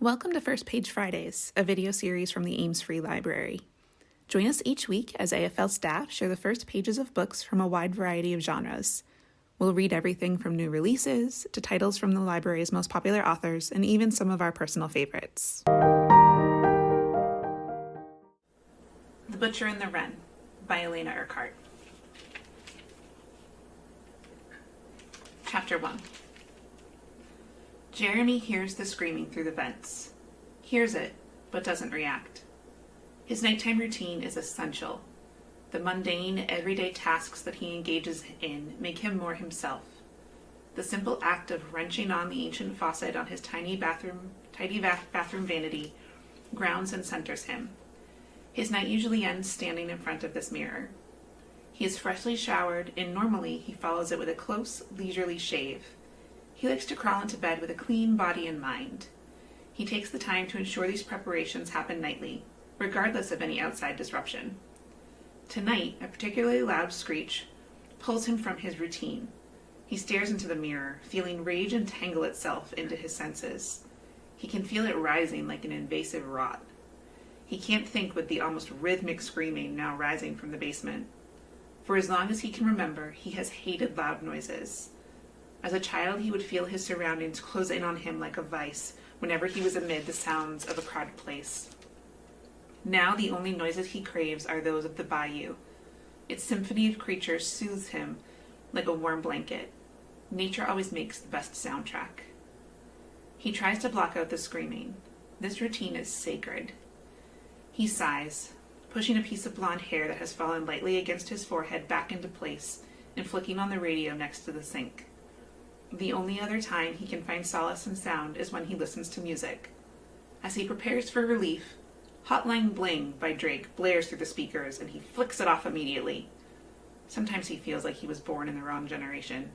Welcome to First Page Fridays, a video series from the Ames Free Library. Join us each week as AFL staff share the first pages of books from a wide variety of genres. We'll read everything from new releases to titles from the library's most popular authors and even some of our personal favorites. The Butcher and the Wren by Elena Urquhart. Chapter 1. Jeremy hears the screaming through the vents. Hears it, but doesn't react. His nighttime routine is essential. The mundane, everyday tasks that he engages in make him more himself. The simple act of wrenching on the ancient faucet on his tidy bathroom vanity grounds and centers him. His night usually ends standing in front of this mirror. He is freshly showered, and normally he follows it with a close, leisurely shave. He likes to crawl into bed with a clean body and mind. He takes the time to ensure these preparations happen nightly, regardless of any outside disruption. Tonight, a particularly loud screech pulls him from his routine. He stares into the mirror, feeling rage entangle itself into his senses. He can feel it rising like an invasive rot. He can't think with the almost rhythmic screaming now rising from the basement. For as long as he can remember, he has hated loud noises. As a child, he would feel his surroundings close in on him like a vice whenever he was amid the sounds of a crowded place. Now the only noises he craves are those of the bayou. Its symphony of creatures soothes him like a warm blanket. Nature always makes the best soundtrack. He tries to block out the screaming. This routine is sacred. He sighs, pushing a piece of blonde hair that has fallen lightly against his forehead back into place and flicking on the radio next to the sink. The only other time he can find solace in sound is when he listens to music. As he prepares for relief, Hotline Bling by Drake blares through the speakers and he flicks it off immediately. Sometimes he feels like he was born in the wrong generation.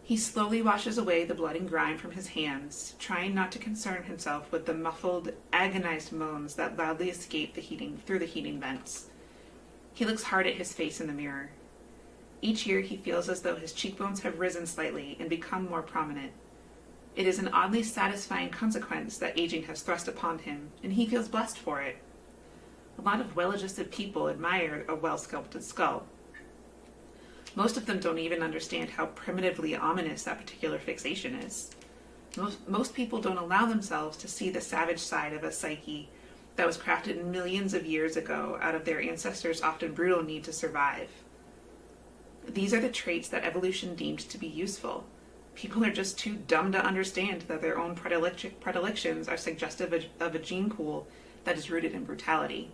He slowly washes away the blood and grime from his hands, trying not to concern himself with the muffled, agonized moans that loudly escape through the heating vents. He looks hard at his face in the mirror. Each year he feels as though his cheekbones have risen slightly and become more prominent. It is an oddly satisfying consequence that aging has thrust upon him, and he feels blessed for it. A lot of well-adjusted people admire a well-sculpted skull. Most of them don't even understand how primitively ominous that particular fixation is. Most people don't allow themselves to see the savage side of a psyche that was crafted millions of years ago out of their ancestors' often brutal need to survive. These are the traits that evolution deemed to be useful. People are just too dumb to understand that their own predilections are suggestive of a gene pool that is rooted in brutality.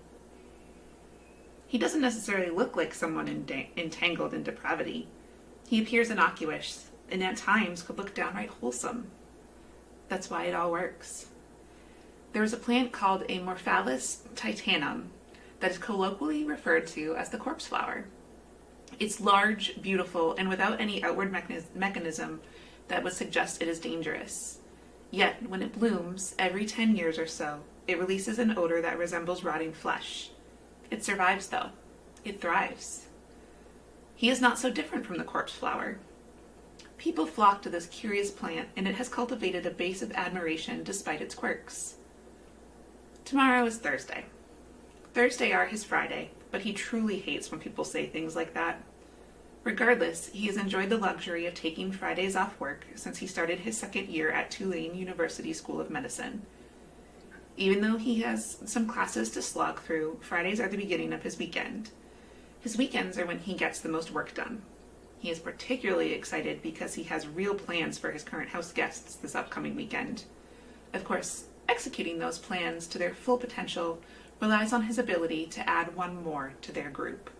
He doesn't necessarily look like someone entangled in depravity. He appears innocuous, and at times could look downright wholesome. That's why it all works. There is a plant called a Morphalis titanum that is colloquially referred to as the corpse flower. It's large, beautiful, and without any outward mechanism that would suggest it is dangerous. Yet, when it blooms, every 10 years or so, it releases an odor that resembles rotting flesh. It survives, though. It thrives. He is not so different from the corpse flower. People flock to this curious plant, and it has cultivated a base of admiration despite its quirks. Tomorrow is Thursday. Thursday are his Friday, but he truly hates when people say things like that. Regardless, he has enjoyed the luxury of taking Fridays off work since he started his second year at Tulane University School of Medicine. Even though he has some classes to slog through, Fridays are the beginning of his weekend. His weekends are when he gets the most work done. He is particularly excited because he has real plans for his current house guests this upcoming weekend. Of course, executing those plans to their full potential relies on his ability to add one more to their group.